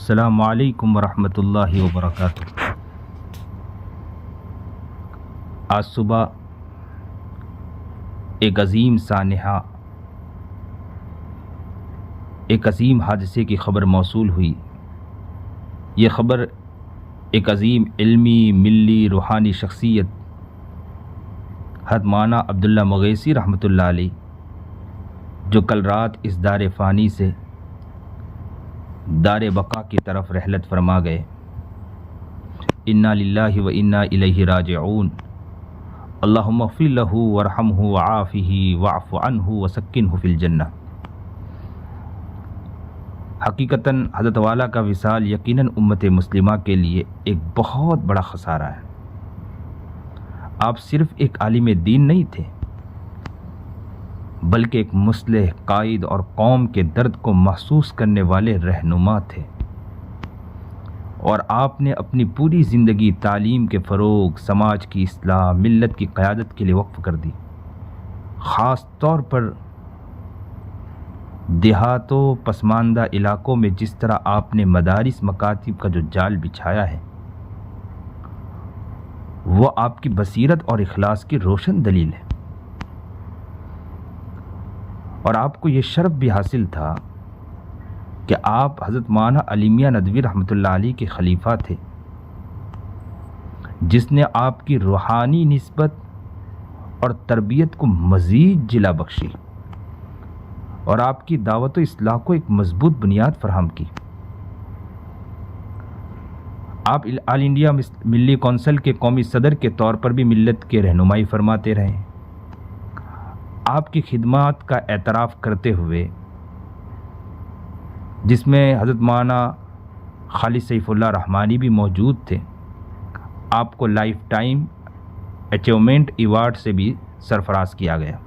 السلام علیکم ورحمۃ اللہ وبرکاتہ۔ آج صبح ایک عظیم سانحہ، ایک عظیم حادثے کی خبر موصول ہوئی۔ یہ خبر ایک عظیم علمی، ملی، روحانی شخصیت حضرت مولانا عبداللہ مغیثی رحمۃ اللہ علیہ، جو کل رات اس دار فانی سے دار بقا کی طرف رحلت فرما گئے۔ انا للہ و انا الیہ راجعون۔ اللہم اغفر لہ وارحمہ وعافہ واعف عنہ وسکنہ فی الجنہ۔ حقیقتاً حضرت والا کا وصال یقیناً امت مسلمہ کے لیے ایک بہت بڑا خسارہ ہے۔ آپ صرف ایک عالم دین نہیں تھے، بلکہ ایک مصلح قائد اور قوم کے درد کو محسوس کرنے والے رہنما تھے، اور آپ نے اپنی پوری زندگی تعلیم کے فروغ، سماج کی اصلاح، ملت کی قیادت کے لیے وقف کر دی۔ خاص طور پر دیہاتوں، پسماندہ علاقوں میں جس طرح آپ نے مدارس، مکاتب کا جو جال بچھایا ہے، وہ آپ کی بصیرت اور اخلاص کی روشن دلیل ہے۔ اور آپ کو یہ شرف بھی حاصل تھا کہ آپ حضرت مولانا علی میاں ندوی رحمۃ اللہ علیہ کے خلیفہ تھے، جس نے آپ کی روحانی نسبت اور تربیت کو مزید جلا بخشی اور آپ کی دعوت و اصلاح کو ایک مضبوط بنیاد فراہم کی۔ آپ آل انڈیا ملی کونسل کے قومی صدر کے طور پر بھی ملت کے رہنمائی فرماتے رہے۔ آپ کی خدمات کا اعتراف کرتے ہوئے، جس میں حضرت مولانا خالد سیف اللہ رحمانی بھی موجود تھے، آپ کو لائف ٹائم اچیومنٹ ایوارڈ سے بھی سرفراز کیا گیا،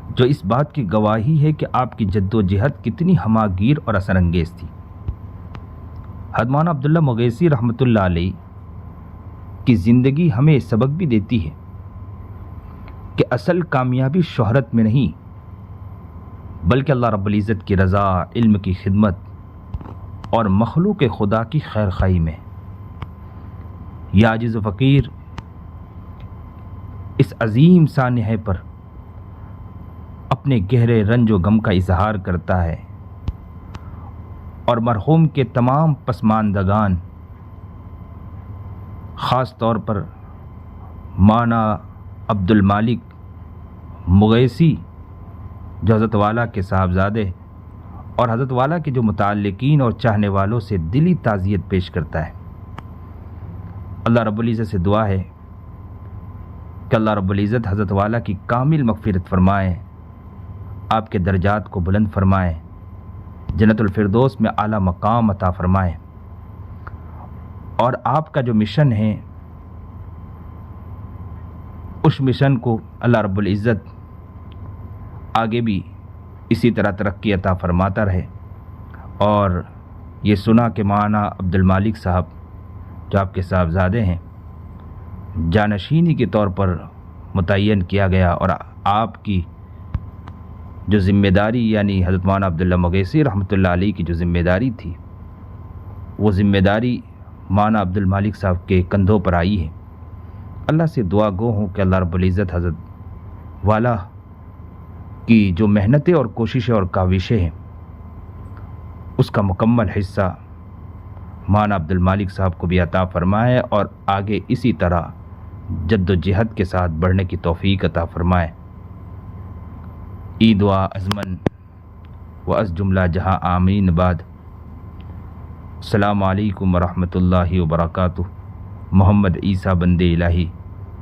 جو اس بات کی گواہی ہے کہ آپ کی جد و جہد کتنی ہماگیر اور اثر انگیز تھی۔ حضرت مولانا عبداللہ مغیثی رحمۃ اللہ علیہ کی زندگی ہمیں سبق بھی دیتی ہے کہ اصل کامیابی شہرت میں نہیں، بلکہ اللہ رب العزت کی رضا، علم کی خدمت اور مخلوق خدا کی خیر خواہی میں۔ یہ عاجز و فقیر اس عظیم سانحے پر اپنے گہرے رنج و غم کا اظہار کرتا ہے، اور مرحوم کے تمام پسماندگان، خاص طور پر مولانا عبد المالک مغیثی، جو حضرت والا کے صاحبزادے اور حضرت والا کے جو متعلقین اور چاہنے والوں سے دلی تعزیت پیش کرتا ہے۔ اللہ رب العزت سے دعا ہے کہ اللہ رب العزت حضرت والا کی کامل مغفرت فرمائے، آپ کے درجات کو بلند فرمائے، جنت الفردوس میں اعلیٰ مقام عطا فرمائے، اور آپ کا جو مشن ہے، اس مشن کو اللہ رب العزت آگے بھی اسی طرح ترقی عطا فرماتا رہے۔ اور یہ سنا کہ مولانا عبد المالک صاحب، جو آپ کے صاحبزادے ہیں، جانشینی کے طور پر متعین کیا گیا، اور آپ کی جو ذمہ داری، یعنی حضرت مولانا عبداللہ مغیثی رحمۃ اللہ علیہ کی جو ذمہ داری تھی، وہ ذمہ داری مولانا عبد المالک صاحب کے کندھوں پر آئی ہے۔ اللہ سے دعا گو ہوں کہ اللہ رب العزت حضرت والا کی جو محنتیں اور کوششیں اور کاوشیں ہیں، اس کا مکمل حصہ مولانا عبد المالک صاحب کو بھی عطا فرمائے، اور آگے اسی طرح جد و جہد کے ساتھ بڑھنے کی توفیق عطا فرمائے۔ ای دعا ازمن و از جملہ جہاں آمین بعد۔ السلام علیکم ورحمۃ اللہ وبرکاتہ۔ محمد عیسیٰ بندے الہی،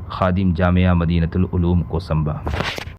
خادم جامعہ مدینۃ العلوم کوسمبا۔